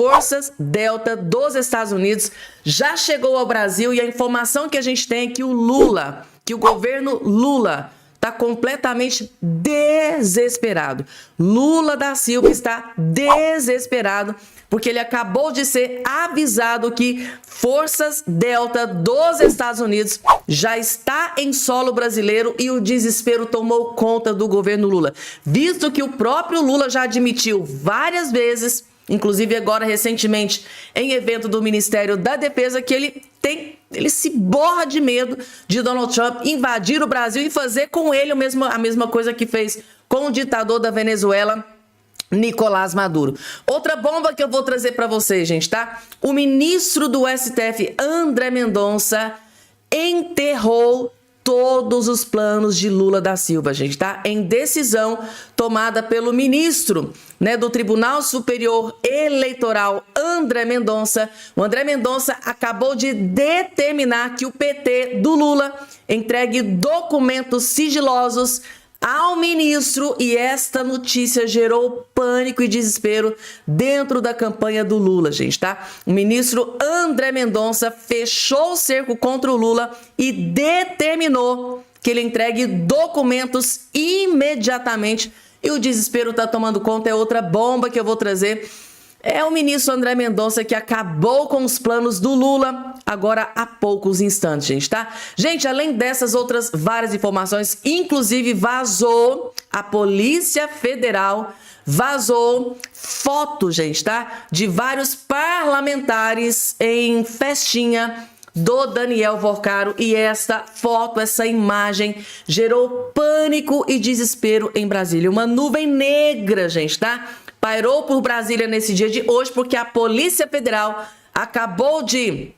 Forças Delta dos Estados Unidos já chegou ao Brasil e a informação que a gente tem é que o governo Lula está completamente desesperado. Lula da Silva está desesperado porque ele acabou de ser avisado que Forças Delta dos Estados Unidos já está em solo brasileiro e o desespero tomou conta do governo Lula. Visto que o próprio Lula já admitiu várias vezes, inclusive agora recentemente em evento do Ministério da Defesa, que ele se borra de medo de Donald Trump invadir o Brasil e fazer com ele a mesma coisa que fez com o ditador da Venezuela, Nicolás Maduro. Outra bomba que eu vou trazer para vocês, gente, tá? O ministro do STF, André Mendonça, enterrou todos os planos de Lula da Silva, gente, tá? Em decisão tomada pelo ministro, do Tribunal Superior Eleitoral, André Mendonça. O André Mendonça acabou de determinar que o PT do Lula entregue documentos sigilosos ao ministro, e esta notícia gerou pânico e desespero dentro da campanha do Lula, gente, tá? O ministro André Mendonça fechou o cerco contra o Lula e determinou que ele entregue documentos imediatamente, e o desespero tá tomando conta. É outra bomba que eu vou trazer. É o ministro André Mendonça que acabou com os planos do Lula agora há poucos instantes, gente, tá? Gente, além dessas outras várias informações, inclusive vazou, a Polícia Federal vazou foto, gente, tá? De vários parlamentares em festinha do Daniel Vorcaro, e esta foto, essa imagem gerou pânico e desespero em Brasília. Uma nuvem negra, gente, tá? Pairou por Brasília nesse dia de hoje porque a Polícia Federal acabou de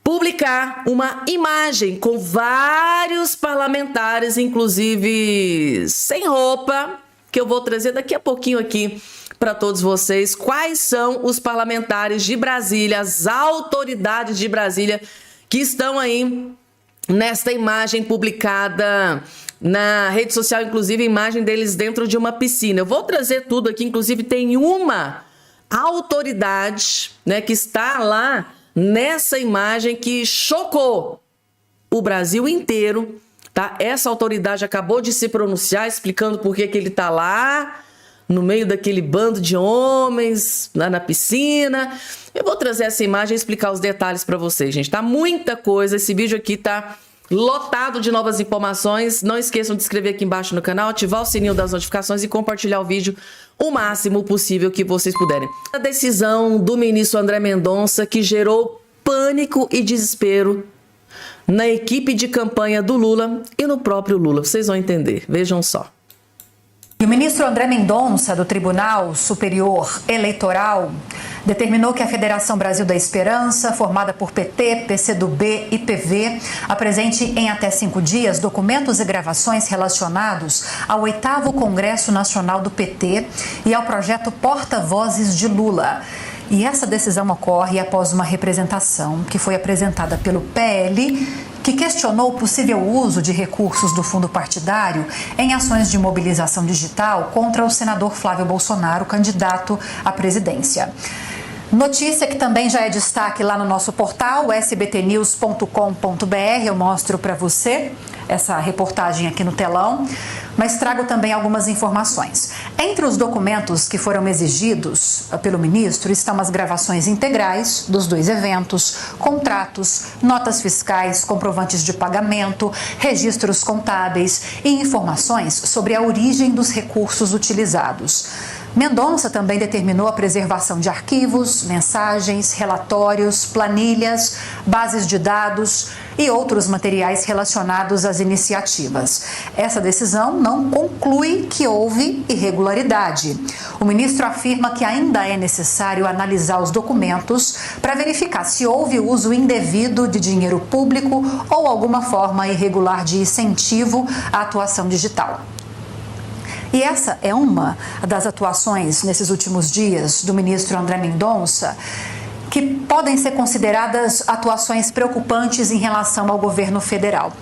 publicar uma imagem com vários parlamentares, inclusive sem roupa, que eu vou trazer daqui a pouquinho aqui para todos vocês. Quais são os parlamentares de Brasília, as autoridades de Brasília que estão aí nesta imagem publicada na rede social, inclusive a imagem deles dentro de uma piscina. Eu vou trazer tudo aqui, inclusive tem uma autoridade, que está lá nessa imagem que chocou o Brasil inteiro, tá? Essa autoridade acabou de se pronunciar explicando por que ele está lá no meio daquele bando de homens lá na piscina. Eu vou trazer essa imagem e explicar os detalhes para vocês, gente. Tá muita coisa, esse vídeo aqui tá lotado de novas informações. Não esqueçam de se inscrever aqui embaixo no canal, ativar o sininho das notificações e compartilhar o vídeo o máximo possível que vocês puderem. A decisão do ministro André Mendonça que gerou pânico e desespero na equipe de campanha do Lula e no próprio Lula. Vocês vão entender, vejam só. E o ministro André Mendonça, do Tribunal Superior Eleitoral, determinou que a Federação Brasil da Esperança, formada por PT, PCdoB e PV, apresente em até 5 dias documentos e gravações relacionados ao 8º Congresso Nacional do PT e ao projeto Porta-Vozes de Lula. E essa decisão ocorre após uma representação que foi apresentada pelo PL, que questionou o possível uso de recursos do fundo partidário em ações de mobilização digital contra o senador Flávio Bolsonaro, candidato à presidência. Notícia que também já é destaque lá no nosso portal, sbtnews.com.br. Eu mostro para você essa reportagem aqui no telão, mas trago também algumas informações. Entre os documentos que foram exigidos pelo ministro estão as gravações integrais dos 2 eventos, contratos, notas fiscais, comprovantes de pagamento, registros contábeis e informações sobre a origem dos recursos utilizados. Mendonça também determinou a preservação de arquivos, mensagens, relatórios, planilhas, bases de dados e outros materiais relacionados às iniciativas. Essa decisão não conclui que houve irregularidade. O ministro afirma que ainda é necessário analisar os documentos para verificar se houve uso indevido de dinheiro público ou alguma forma irregular de incentivo à atuação digital. E essa é uma das atuações nesses últimos dias do ministro André Mendonça que podem ser consideradas atuações preocupantes em relação ao governo federal.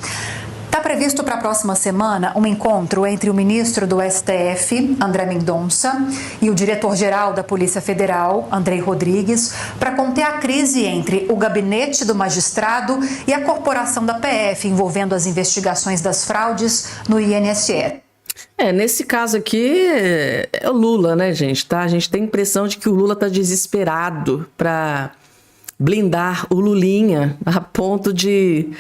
Está previsto para a próxima semana um encontro entre o ministro do STF, André Mendonça, e o diretor-geral da Polícia Federal, Andrei Rodrigues, para conter a crise entre o gabinete do magistrado e a corporação da PF, envolvendo as investigações das fraudes no INSS. Nesse caso aqui é o Lula, né, gente? Tá? A gente tem a impressão de que o Lula tá desesperado para blindar o Lulinha a ponto de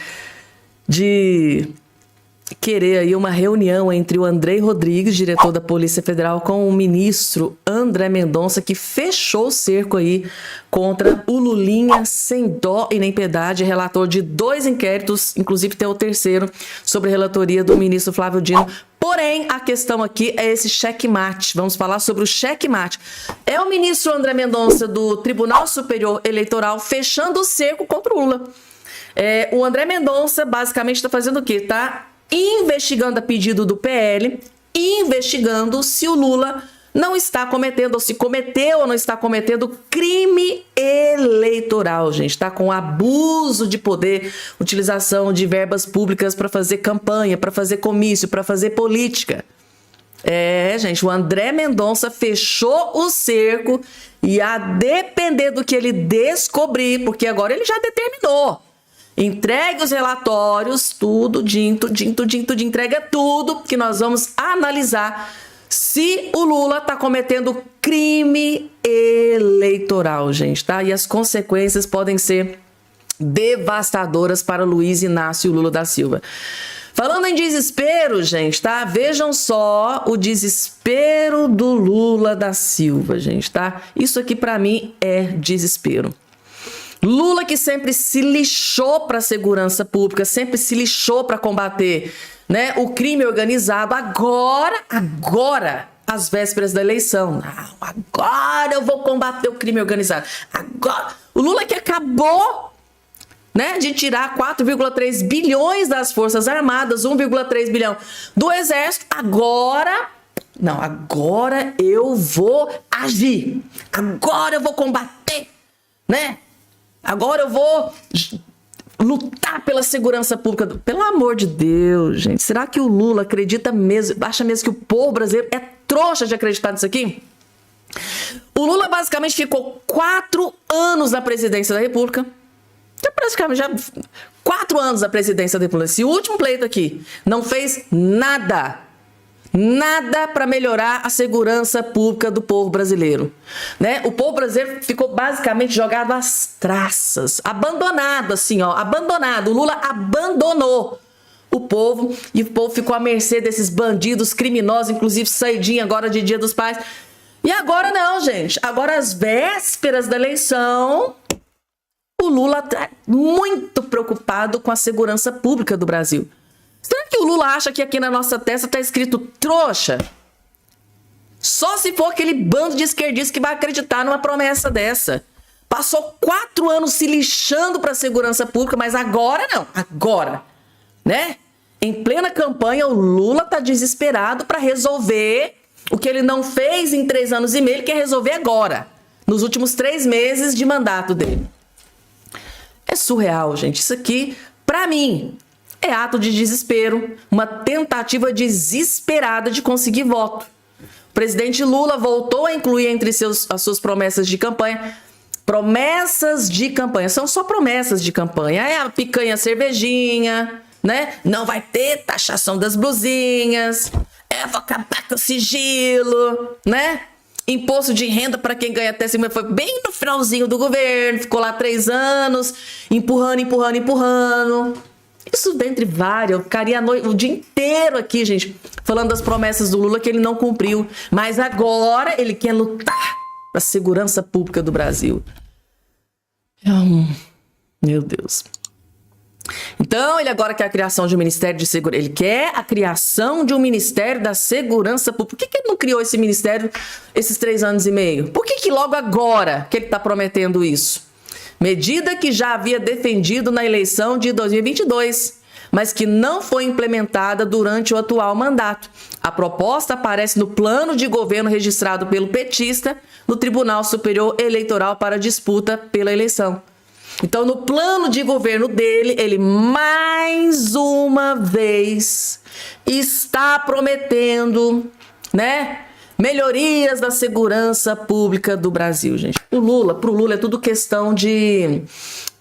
querer aí uma reunião entre o Andrei Rodrigues, diretor da Polícia Federal, com o ministro André Mendonça, que fechou o cerco aí contra o Lulinha sem dó e nem piedade, relator de 2 inquéritos, inclusive tem o terceiro sobre a relatoria do ministro Flávio Dino. Porém, a questão aqui é esse checkmate. Vamos falar sobre o checkmate. É o ministro André Mendonça do Tribunal Superior Eleitoral fechando o cerco contra o Lula. O André Mendonça basicamente está fazendo o quê? Está investigando a pedido do PL, investigando se o Lula não está cometendo, ou se cometeu ou não está cometendo crime eleitoral, gente. Está com abuso de poder, utilização de verbas públicas para fazer campanha, para fazer comício, para fazer política. Gente, o André Mendonça fechou o cerco e a depender do que ele descobrir, porque agora ele já determinou. Entregue os relatórios, tudo, entrega tudo, que nós vamos analisar se o Lula está cometendo crime eleitoral, gente, tá? E as consequências podem ser devastadoras para Luiz Inácio Lula da Silva. Falando em desespero, gente, tá? Vejam só o desespero do Lula da Silva, gente, tá? Isso aqui para mim é desespero. Lula, que sempre se lixou para a segurança pública, sempre se lixou para combater, né, o crime organizado, agora, às vésperas da eleição. Não, agora eu vou combater o crime organizado. Agora. O Lula que acabou, né, de tirar 4,3 bilhões das Forças Armadas, 1,3 bilhão do Exército, agora eu vou agir. Agora eu vou combater, né? Agora eu vou lutar pela segurança pública. Pelo amor de Deus, gente. Será que o Lula acredita mesmo, acha mesmo que o povo brasileiro é trouxa de acreditar nisso aqui? O Lula basicamente ficou 4 anos na presidência da República. Praticamente já 4 anos na presidência da República. Esse último pleito aqui não fez nada. Nada para melhorar a segurança pública do povo brasileiro, né? O povo brasileiro ficou basicamente jogado às traças, abandonado assim, ó, abandonado. O Lula abandonou o povo e o povo ficou à mercê desses bandidos criminosos, inclusive saidinha agora de Dia dos Pais. E agora não, gente. Agora às vésperas da eleição, o Lula está muito preocupado com a segurança pública do Brasil. Será que o Lula acha que aqui na nossa testa está escrito trouxa? Só se for aquele bando de esquerdistas que vai acreditar numa promessa dessa. Passou 4 anos se lixando para a segurança pública, mas agora não. Agora, né? Em plena campanha, o Lula está desesperado para resolver o que ele não fez em 3 anos e meio, ele quer resolver agora, nos últimos 3 meses de mandato dele. É surreal, gente. Isso aqui, para mim, é ato de desespero, uma tentativa desesperada de conseguir voto. O presidente Lula voltou a incluir entre as suas promessas de campanha. Promessas de campanha, são só promessas de campanha. É a picanha cervejinha, né? Não vai ter taxação das blusinhas. Vou acabar com o sigilo, né? Imposto de renda para quem ganha até 50, foi bem no finalzinho do governo, ficou lá 3 anos, empurrando. Isso dentre várias, eu ficaria o dia inteiro aqui, gente, falando das promessas do Lula que ele não cumpriu. Mas agora ele quer lutar para a segurança pública do Brasil. Meu Deus. Então, ele agora quer a criação de um Ministério de Segurança. Ele quer a criação de um Ministério da Segurança Pública. Por que ele não criou esse ministério esses 3 anos e meio? Por que logo agora que ele está prometendo isso? Medida que já havia defendido na eleição de 2022, mas que não foi implementada durante o atual mandato. A proposta aparece no plano de governo registrado pelo petista no Tribunal Superior Eleitoral para disputa pela eleição. Então, no plano de governo dele, ele mais uma vez está prometendo, né, melhorias da segurança pública do Brasil, gente. Pro Lula é tudo questão de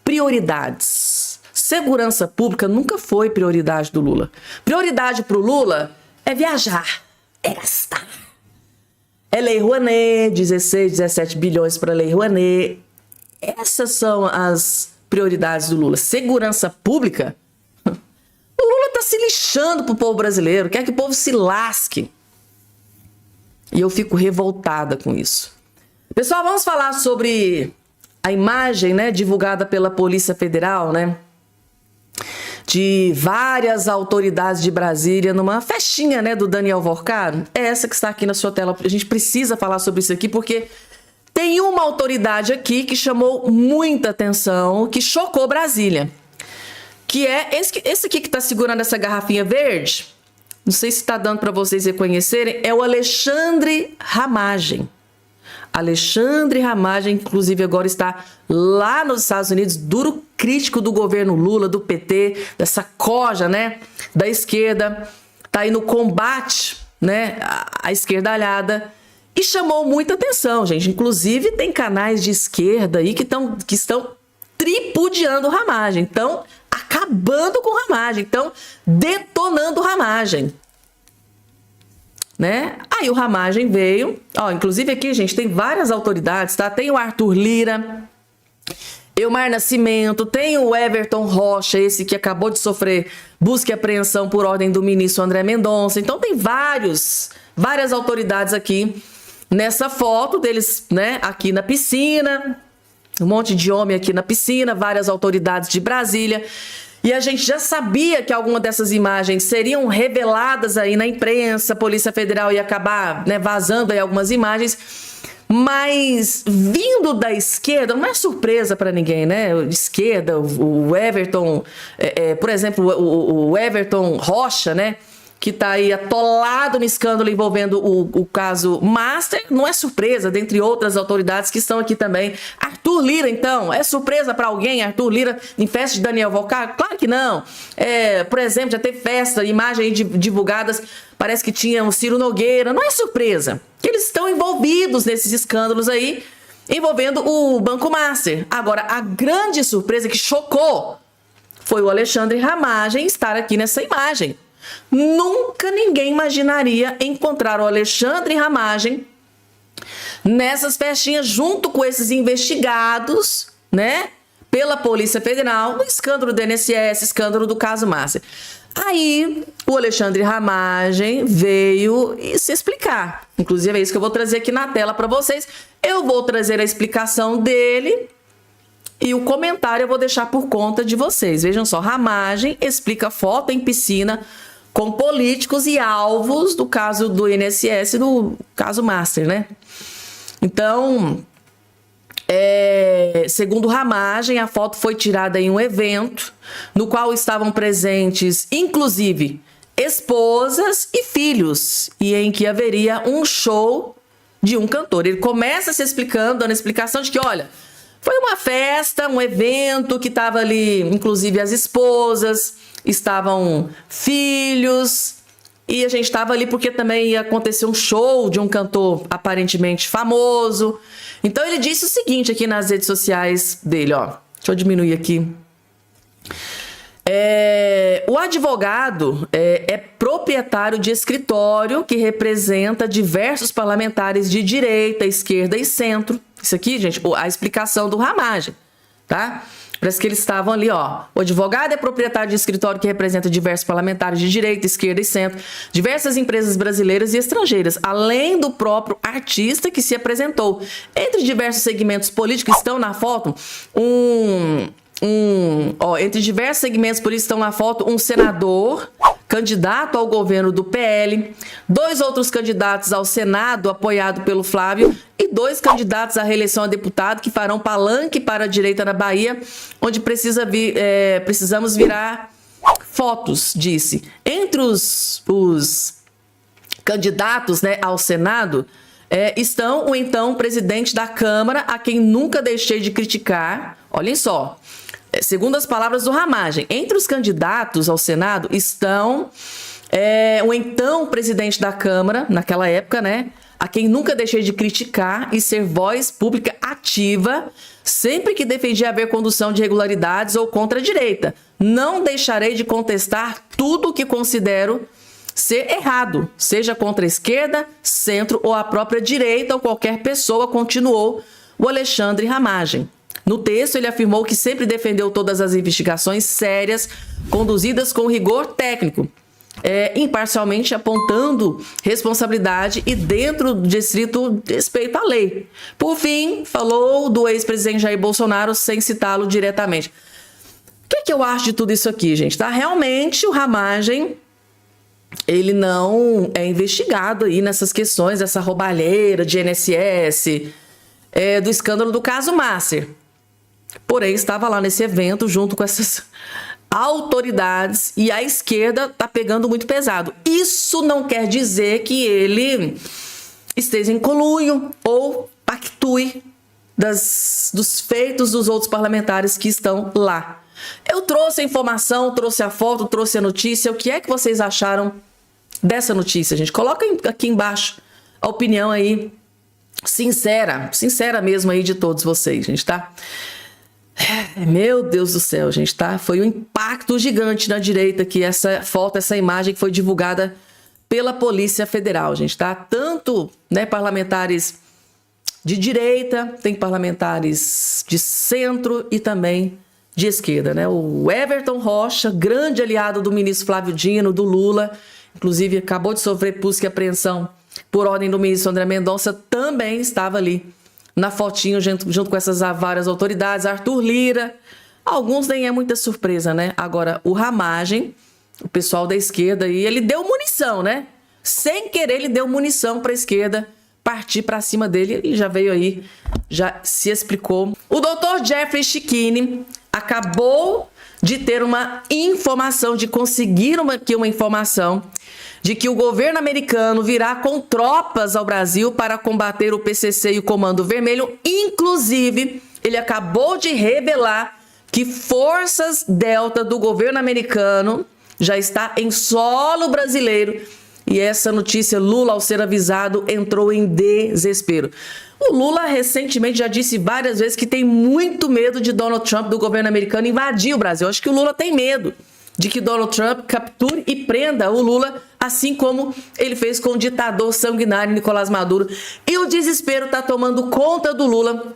prioridades. Segurança pública nunca foi prioridade do Lula. Prioridade pro Lula é viajar, é gastar. É Lei Rouanet, 16, 17 bilhões para Lei Rouanet. Essas são as prioridades do Lula. Segurança pública? O Lula tá se lixando pro povo brasileiro, quer que o povo se lasque. E eu fico revoltada com isso. Pessoal, vamos falar sobre a imagem, né, divulgada pela Polícia Federal, né, de várias autoridades de Brasília numa festinha, né, do Daniel Vorcado. É essa que está aqui na sua tela. A gente precisa falar sobre isso aqui porque tem uma autoridade aqui que chamou muita atenção, que chocou Brasília, que é esse aqui que está segurando essa garrafinha verde. Não sei se está dando para vocês reconhecerem, é o Alexandre Ramagem. Alexandre Ramagem, inclusive, agora está lá nos Estados Unidos, duro crítico do governo Lula, do PT, dessa coja, né, da esquerda. Está aí no combate, né, à esquerdalhada. E chamou muita atenção, gente. Inclusive, tem canais de esquerda aí que estão tripudiando o Ramagem. Então, acabando com o Ramagem, então detonando o Ramagem, né? Aí o Ramagem veio, ó, inclusive aqui, gente, tem várias autoridades, tá? Tem o Arthur Lira, Elmar Nascimento, tem o Everton Rocha, esse que acabou de sofrer busca e apreensão por ordem do ministro André Mendonça. Então tem várias autoridades aqui nessa foto deles, né? Aqui na piscina. Um monte de homem aqui na piscina, várias autoridades de Brasília. E a gente já sabia que alguma dessas imagens seriam reveladas aí na imprensa, a Polícia Federal ia acabar, né, vazando aí algumas imagens. Mas vindo da esquerda, não é surpresa para ninguém, né? Esquerda, o Everton, por exemplo, o Everton Rocha, né? Que está aí atolado no escândalo envolvendo o caso Master, não é surpresa, dentre outras autoridades que estão aqui também. Arthur Lira, então, é surpresa para alguém? Arthur Lira em festa de Daniel Vorcado? Claro que não. Por exemplo, já teve festa, imagens divulgadas, parece que tinha o Ciro Nogueira, não é surpresa. Eles estão envolvidos nesses escândalos aí, envolvendo o Banco Master. Agora, a grande surpresa que chocou foi o Alexandre Ramagem estar aqui nessa imagem. Nunca ninguém imaginaria encontrar o Alexandre Ramagem nessas festinhas junto com esses investigados, né, pela Polícia Federal no escândalo do INSS, escândalo do caso Master. Aí o Alexandre Ramagem veio se explicar. Inclusive é isso que eu vou trazer aqui na tela para vocês. Eu vou trazer a explicação dele e o comentário eu vou deixar por conta de vocês. Vejam só, Ramagem explica foto em piscina com políticos e alvos do caso do INSS, do caso Master, né? Então, segundo Ramagem, a foto foi tirada em um evento no qual estavam presentes, inclusive, esposas e filhos, e em que haveria um show de um cantor. Ele começa se explicando, dando a explicação de que, olha, foi uma festa, um evento que estava ali, inclusive as esposas, estavam filhos, e a gente estava ali porque também ia acontecer um show de um cantor aparentemente famoso. Então ele disse o seguinte aqui nas redes sociais dele, ó. Deixa eu diminuir aqui. O advogado é proprietário de escritório que representa diversos parlamentares de direita, esquerda e centro. Isso aqui, gente, a explicação do Ramagem, tá? Parece que eles estavam ali, ó. O advogado é proprietário de escritório que representa diversos parlamentares de direita, esquerda e centro, diversas empresas brasileiras e estrangeiras, além do próprio artista que se apresentou. Entre diversos segmentos políticos estão na foto entre diversos segmentos políticos estão na foto um senador, candidato ao governo do PL, 2 outros candidatos ao Senado apoiado pelo Flávio e 2 candidatos à reeleição a deputado que farão palanque para a direita na Bahia, onde precisamos virar fotos, disse. Entre os candidatos, né, ao Senado, estão o então presidente da Câmara, a quem nunca deixei de criticar. Olhem só, segundo as palavras do Ramagem, entre os candidatos ao Senado estão o então presidente da Câmara, naquela época, né, a quem nunca deixei de criticar e ser voz pública ativa sempre que defendi haver condução de irregularidades ou contra a direita. Não deixarei de contestar tudo que considero ser errado, seja contra a esquerda, centro ou a própria direita ou qualquer pessoa, continuou o Alexandre Ramagem. No texto, ele afirmou que sempre defendeu todas as investigações sérias, conduzidas com rigor técnico, imparcialmente apontando responsabilidade e dentro do estrito respeito à lei. Por fim, falou do ex-presidente Jair Bolsonaro sem citá-lo diretamente. O que eu acho de tudo isso aqui, gente? Tá? Realmente o Ramagem, ele não é investigado aí nessas questões, dessa roubalheira de INSS, do escândalo do caso Masser. Porém, estava lá nesse evento junto com essas autoridades e a esquerda está pegando muito pesado. Isso não quer dizer que ele esteja em conluio ou pactue dos feitos dos outros parlamentares que estão lá. Eu trouxe a informação, trouxe a foto, trouxe a notícia. O que é que vocês acharam dessa notícia, gente? Coloca aqui embaixo a opinião aí sincera mesmo aí de todos vocês, gente, tá? Meu Deus do céu, gente, tá? Foi um impacto gigante na direita que essa foto, essa imagem que foi divulgada pela Polícia Federal, gente, tá? Tanto, né, parlamentares de direita, tem parlamentares de centro e também de esquerda, né? O Everton Rocha, grande aliado do ministro Flávio Dino, do Lula, inclusive acabou de sofrer busca e apreensão por ordem do ministro André Mendonça, também estava ali na fotinho junto com essas várias autoridades. Arthur Lira, alguns nem é muita surpresa, né? Agora, o Ramagem, o pessoal da esquerda, e ele deu munição, né? Sem querer, ele deu munição para a esquerda partir para cima dele. Ele já veio aí, já se explicou. O doutor Jeffrey Schickini acabou de ter uma informação, de conseguir uma informação de que o governo americano virá com tropas ao Brasil para combater o PCC e o Comando Vermelho. Inclusive, ele acabou de revelar que forças Delta do governo americano já está em solo brasileiro. E essa notícia, Lula, ao ser avisado, entrou em desespero. O Lula recentemente já disse várias vezes que tem muito medo de Donald Trump, do governo americano, invadir o Brasil. Acho que o Lula tem medo de que Donald Trump capture e prenda o Lula, assim como ele fez com o ditador sanguinário Nicolás Maduro. E o desespero está tomando conta do Lula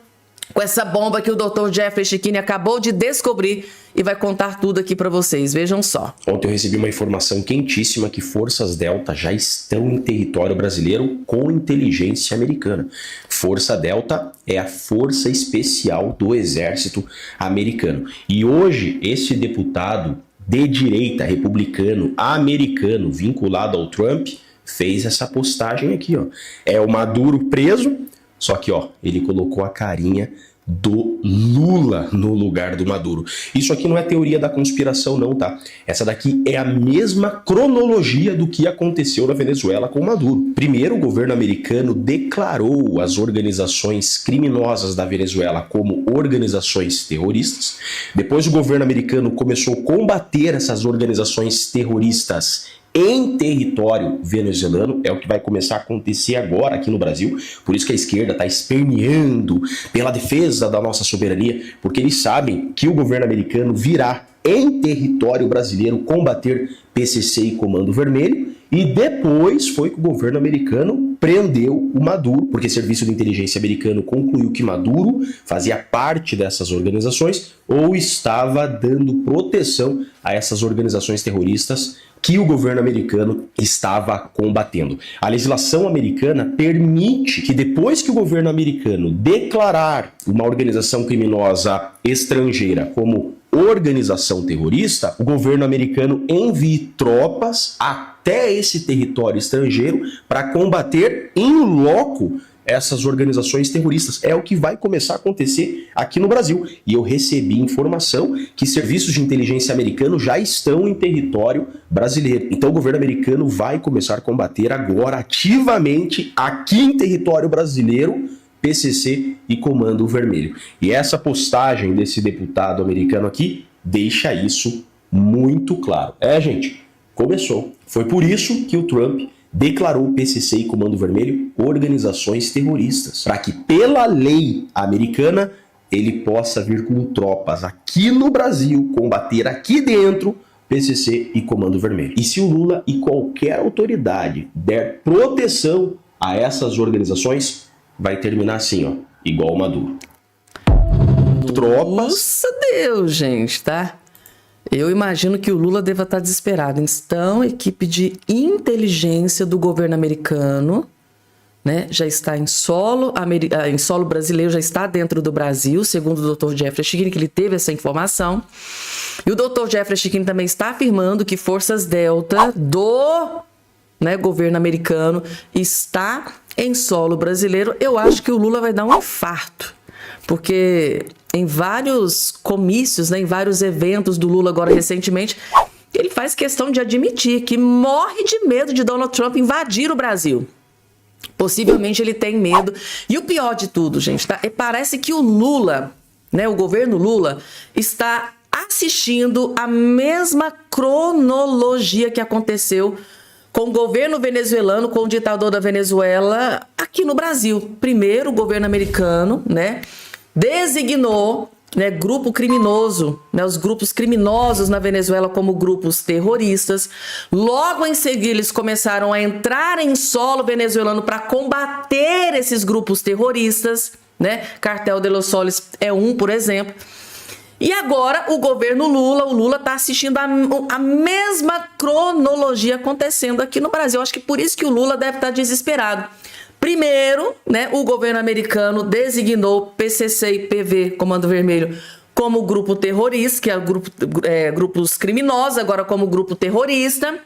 com essa bomba que o Dr. Jeffrey Schickini acabou de descobrir e vai contar tudo aqui para vocês. Vejam só. Ontem eu recebi uma informação quentíssima que forças Delta já estão em território brasileiro com inteligência americana. Força Delta é a força especial do exército americano. E hoje esse deputado de direita, republicano, americano, vinculado ao Trump, fez essa postagem aqui, ó. É o Maduro preso, só que, ó, ele colocou a carinha do Lula no lugar do Maduro. Isso aqui não é teoria da conspiração não, tá? Essa daqui é a mesma cronologia do que aconteceu na Venezuela com o Maduro. Primeiro, o governo americano declarou as organizações criminosas da Venezuela como organizações terroristas. Depois, o governo americano começou a combater essas organizações terroristas em território venezuelano. É o que vai começar a acontecer agora aqui no Brasil. Por isso que a esquerda está esperneando pela defesa da nossa soberania, porque eles sabem que o governo americano virá em território brasileiro combater PCC e Comando Vermelho. E depois foi que o governo americano prendeu o Maduro, porque o serviço de inteligência americano concluiu que Maduro fazia parte dessas organizações ou estava dando proteção a essas organizações terroristas que o governo americano estava combatendo. A legislação americana permite que depois que o governo americano declarar uma organização criminosa estrangeira como organização terrorista, o governo americano envie tropas até esse território estrangeiro para combater in loco essas organizações terroristas. É o que vai começar a acontecer aqui no Brasil. E eu recebi informação que serviços de inteligência americanos já estão em território brasileiro. Então o governo americano vai começar a combater agora ativamente aqui em território brasileiro PCC e Comando Vermelho. E essa postagem desse deputado americano aqui deixa isso muito claro. Gente, começou. Foi por isso que o Trump declarou PCC e Comando Vermelho organizações terroristas, para que pela lei americana ele possa vir com tropas aqui no Brasil, combater aqui dentro PCC e Comando Vermelho. E se o Lula e qualquer autoridade der proteção a essas organizações, vai terminar assim, ó, igual o Maduro. Tropas. Nossa Deus, gente, tá? Eu imagino que o Lula deva estar desesperado. Então, a equipe de inteligência do governo americano, né, já está em solo brasileiro, já está dentro do Brasil, segundo o Dr. Jeffrey Schickini, que ele teve essa informação. E o Dr. Jeffrey Schickini também está afirmando que forças Delta do governo americano está em solo brasileiro. Eu acho que o Lula vai dar um infarto, porque em vários comícios, em vários eventos do Lula agora recentemente, ele faz questão de admitir que morre de medo de Donald Trump invadir o Brasil. Possivelmente ele tem medo. E o pior de tudo, gente, tá? Parece que o Lula, o governo Lula, está assistindo a mesma cronologia que aconteceu com o governo venezuelano, com o ditador da Venezuela aqui no Brasil. Primeiro, o governo americano, designou grupo criminoso, os grupos criminosos na Venezuela como grupos terroristas. Logo em seguida, eles começaram a entrar em solo venezuelano para combater esses grupos terroristas, Cartel de los Soles é um, por exemplo. E agora o governo Lula, o Lula está assistindo a mesma cronologia acontecendo aqui no Brasil. Acho que por isso que o Lula deve estar desesperado. Primeiro, o governo americano designou PCC e PV, Comando Vermelho, como grupo terrorista, que é grupos criminosos, agora como grupo terrorista.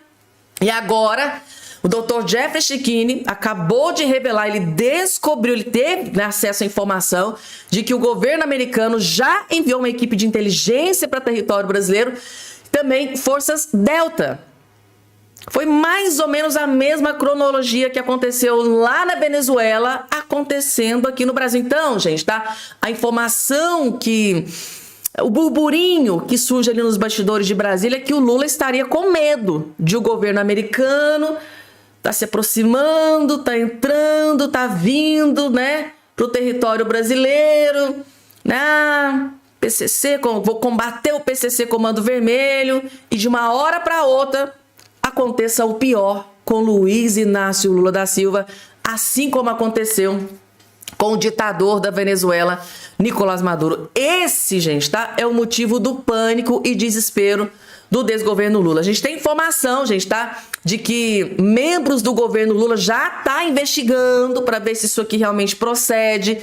E agora o Dr. Jeffrey Schickini acabou de revelar, ele descobriu, ele teve acesso à informação de que o governo americano já enviou uma equipe de inteligência para território brasileiro, também forças Delta. Foi mais ou menos a mesma cronologia que aconteceu lá na Venezuela, acontecendo aqui no Brasil. Então, gente, tá? A informação o burburinho que surge ali nos bastidores de Brasília é que o Lula estaria com medo de o governo americano tá se aproximando, tá entrando, tá vindo, pro território brasileiro, PCC, vou combater o PCC Comando Vermelho, e de uma hora para outra aconteça o pior com Luiz Inácio Lula da Silva, assim como aconteceu com o ditador da Venezuela, Nicolás Maduro. Esse, gente, tá? É o motivo do pânico e desespero do desgoverno Lula. A gente tem informação, gente, tá? De que membros do governo Lula já tá investigando para ver se isso aqui realmente procede,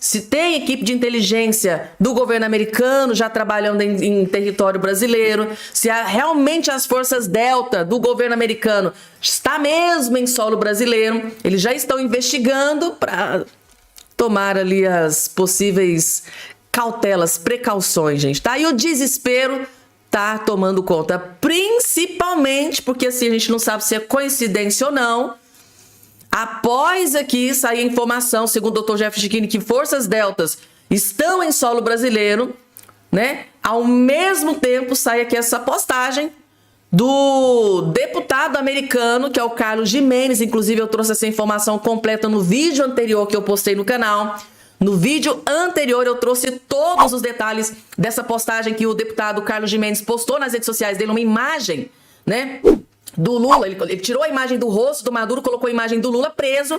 Se tem equipe de inteligência do governo americano já trabalhando em território brasileiro, se realmente as forças Delta do governo americano está mesmo em solo brasileiro, eles já estão investigando para tomar ali as possíveis cautelas, precauções, gente, tá? E o desespero tá tomando conta, principalmente porque assim a gente não sabe se é coincidência ou não. Após aqui sair a informação, segundo o Dr. Jeffrey Schickini, que forças deltas estão em solo brasileiro, Ao mesmo tempo sai aqui essa postagem do deputado americano, que é o Carlos Gimenez. Inclusive eu trouxe essa informação completa no vídeo anterior que eu postei no canal. No vídeo anterior eu trouxe todos os detalhes dessa postagem que o deputado Carlos Gimenez postou nas redes sociais dele, uma imagem, do Lula. Ele tirou a imagem do rosto do Maduro, colocou a imagem do Lula preso.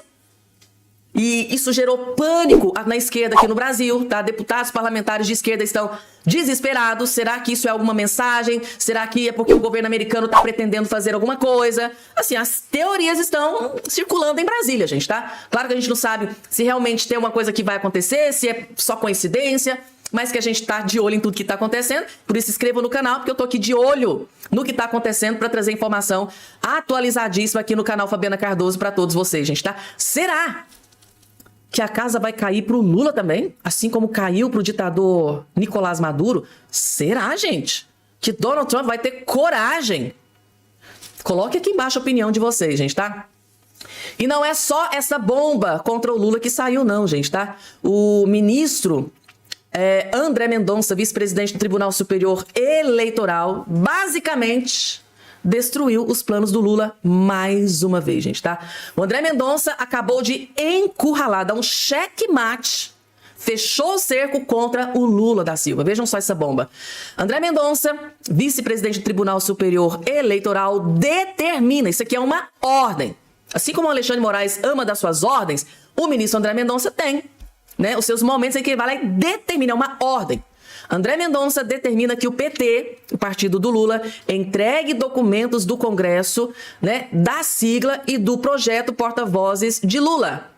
E isso gerou pânico na esquerda aqui no Brasil, tá? Deputados parlamentares de esquerda estão desesperados. Será que isso é alguma mensagem? Será que é porque o governo americano está pretendendo fazer alguma coisa? Assim, as teorias estão circulando em Brasília, gente, tá? Claro que a gente não sabe se realmente tem uma coisa que vai acontecer, se é só coincidência, mas que a gente tá de olho em tudo que tá acontecendo. Por isso inscreva no canal, porque eu tô aqui de olho no que tá acontecendo para trazer informação atualizadíssima aqui no canal Fabiana Cardoso para todos vocês, gente, tá? Será que a casa vai cair pro Lula também, assim como caiu pro ditador Nicolás Maduro? Será, gente, que Donald Trump vai ter coragem? Coloque aqui embaixo a opinião de vocês, gente, tá? E não é só essa bomba contra o Lula que saiu, não, gente, tá? O ministro André Mendonça, vice-presidente do Tribunal Superior Eleitoral, basicamente destruiu os planos do Lula mais uma vez, gente, tá? O André Mendonça acabou de encurralar, dar um checkmate, fechou o cerco contra o Lula da Silva. Vejam só essa bomba. André Mendonça, vice-presidente do Tribunal Superior Eleitoral, determina, isso aqui é uma ordem. Assim como o Alexandre Moraes ama das suas ordens, o ministro André Mendonça tem, né, os seus momentos em que ele vai lá e determina uma ordem. André Mendonça determina que o PT, o partido do Lula, entregue documentos do Congresso, né, da sigla e do projeto porta-vozes de Lula.